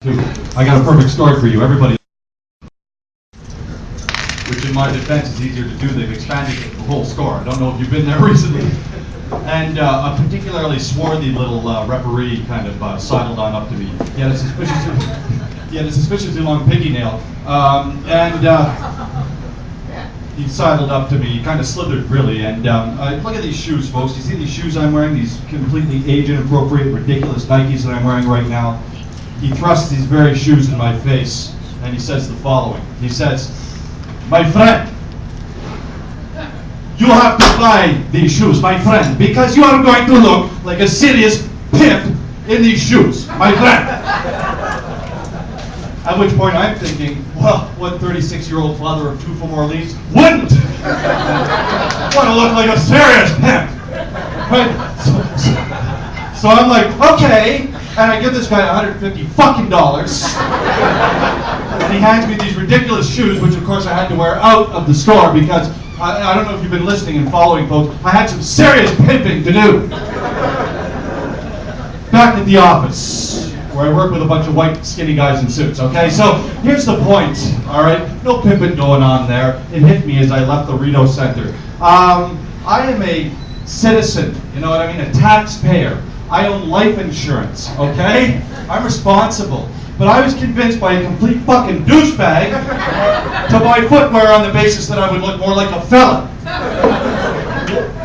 I got a perfect story for you. Everybody, which in my defense is easier to do. They've expanded the whole store. I don't know if you've been there recently. And a particularly swarthy little referee kind of sidled on up to me. He had a suspiciously long pinky nail. He sidled up to me. He kind of slithered, really. And look at these shoes, folks. You see these shoes I'm wearing? These completely age-inappropriate, ridiculous Nikes that I'm wearing right now. He thrusts these very shoes in my face, and he says the following. He says, "My friend, you have to buy these shoes, my friend, because you are going to look like a serious pimp in these shoes, my friend." At which point I'm thinking, well, what 36-year-old father of 2 for more leaves wouldn't want to look like a serious pimp? Right? So I'm like, okay, and I give this guy $150 fucking dollars, and he hands me these ridiculous shoes, which of course I had to wear out of the store because I don't know if you've been listening and following, folks. I had some serious pimping to do. Back at the office, where I work with a bunch of white, skinny guys in suits, okay? So, here's the point, all right? No pimping going on there. It hit me as I left the Reno Center. I am a citizen, you know what I mean? A taxpayer. I own life insurance, okay? I'm responsible. But I was convinced by a complete fucking douchebag to buy footwear on the basis that I would look more like a fella.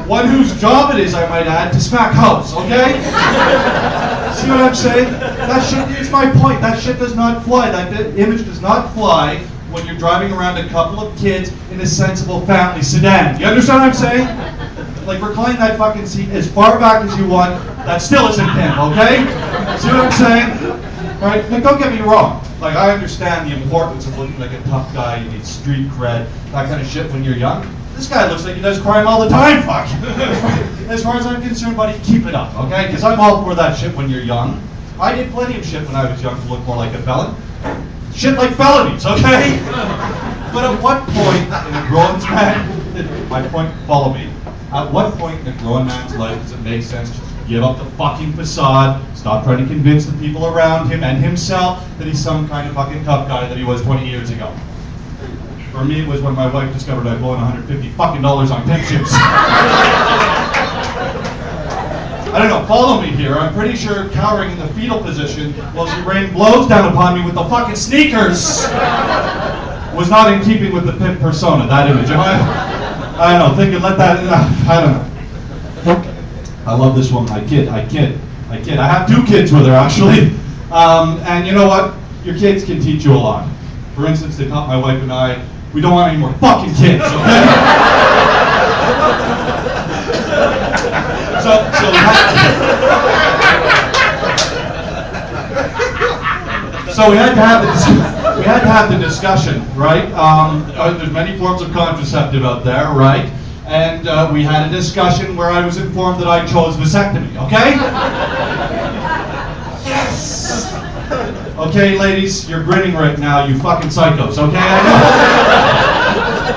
One whose job it is, I might add, to smack hoes, okay? See what I'm saying? That shit is my point. That shit does not fly. That image does not fly when you're driving around a couple of kids in a sensible family sedan. You understand what I'm saying? Like, recline that fucking seat as far back as you want. That still isn't pimp, okay? See what I'm saying? Right? Like, don't get me wrong. Like, I understand the importance of looking like a tough guy. You need street cred, that kind of shit when you're young. This guy looks like he does crime all the time, fuck. As far as I'm concerned, buddy, keep it up, okay? Because I'm all for that shit when you're young. I did plenty of shit when I was young to look more like a felon. Shit like felonies, okay? But at what point in a grown man, my point, follow me. At what point in a grown man's life does it make sense to give up the fucking facade, stop trying to convince the people around him and himself that he's some kind of fucking tough guy that he was 20 years ago? For me, it was when my wife discovered I'd blown $150 fucking dollars on pimp shoes. I don't know, follow me here. I'm pretty sure cowering in the fetal position while she rained blows down upon me with the fucking sneakers was not in keeping with the pimp persona, that image. I don't know, thinking let that, I don't know. I love this woman, I kid. I have 2 kids with her, actually. And you know what? Your kids can teach you a lot. For instance, they taught my wife and I, we don't want any more fucking kids, okay? So we had to have the discussion, right? There's many forms of contraceptive out there, right? And we had a discussion where I was informed that I chose vasectomy, okay? Yes! Okay, ladies, you're grinning right now, you fucking psychos, okay? I know.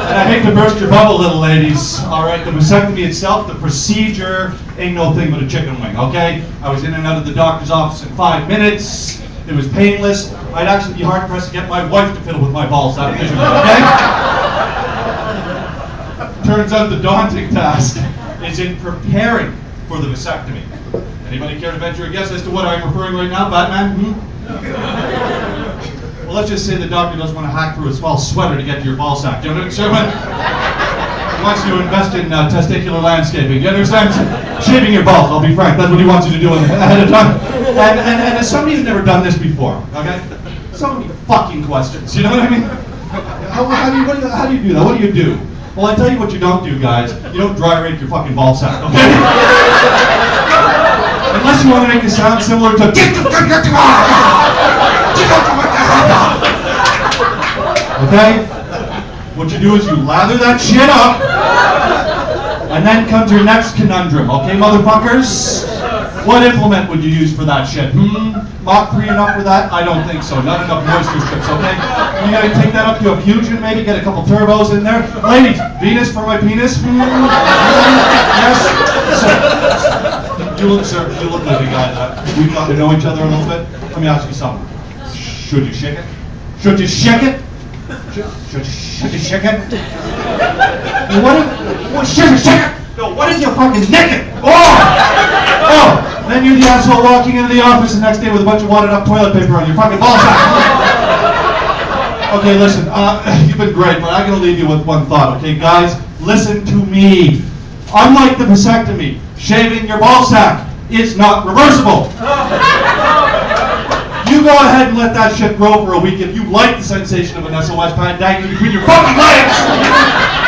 And I hate to burst your bubble, little ladies. All right, the vasectomy itself, the procedure, ain't no thing but a chicken wing, okay? I was in and out of the doctor's office in 5 minutes. It was painless. I'd actually be hard-pressed to get my wife to fiddle with my balls that visually, okay? Turns out the daunting task is in preparing for the vasectomy. Anybody care to venture a guess as to what I'm referring right now, Batman? Well, let's just say the doctor doesn't want to hack through a small sweater to get to your ball sack. Do you understand? He wants you to invest in testicular landscaping. You understand? Shaving your balls, I'll be frank. That's what he wants you to do ahead of time. And as somebody who's never done this before, okay? So many fucking questions, you know what I mean? How do you do that? What do you do? Well, I tell you what you don't do, guys. You don't dry rape your fucking ball sack, okay? Unless you want to make it sound similar to okay? What you do is you lather that shit up, and then comes your next conundrum, okay, motherfuckers? What implement would you use for that shit? Mach 3 enough for that? I don't think so. Not enough moisture strips, okay? You gotta take that up to a fusion, maybe get a couple turbos in there. Ladies, Venus for my penis? Yes? Sir, you look like a guy that we've got to know each other a little bit. Let me ask you something. Should you shake it? Should you shake it? Should you shake it? Should you shake it? No, what if you're fucking naked? Oh! Then you're the asshole walking into the office the next day with a bunch of wadded up toilet paper on your fucking ball sack. Okay, listen, you've been great, but I'm going to leave you with one thought, okay? Guys, listen to me. Unlike the vasectomy, shaving your ball sack is not reversible. You go ahead and let that shit grow for a week if you like the sensation of an SOS pad dangling between your fucking legs.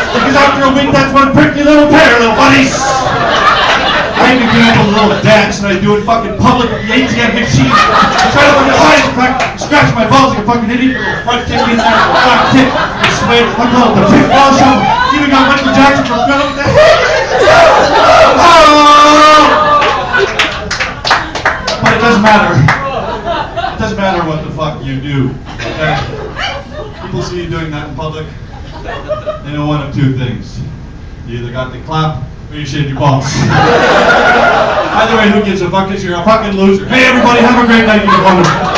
Because after a week, that's one prickly little pair, little buddies. I even get up a little dance and I do it fucking public at the ATM machine. I try to look at eyes, in fact, scratch my balls like a fucking idiot. Front kick in there, back kick. I swear, look at the fifth ball shot. Even got Michael Jackson from Philip. But it doesn't matter. It doesn't matter what the fuck you do. Okay? People see you doing that in public. They know one of two things. You either got the clap or you shaved your balls. Either way, who gives a fuck? Because you're a fucking loser. Hey everybody, have a great night. You're wonderful.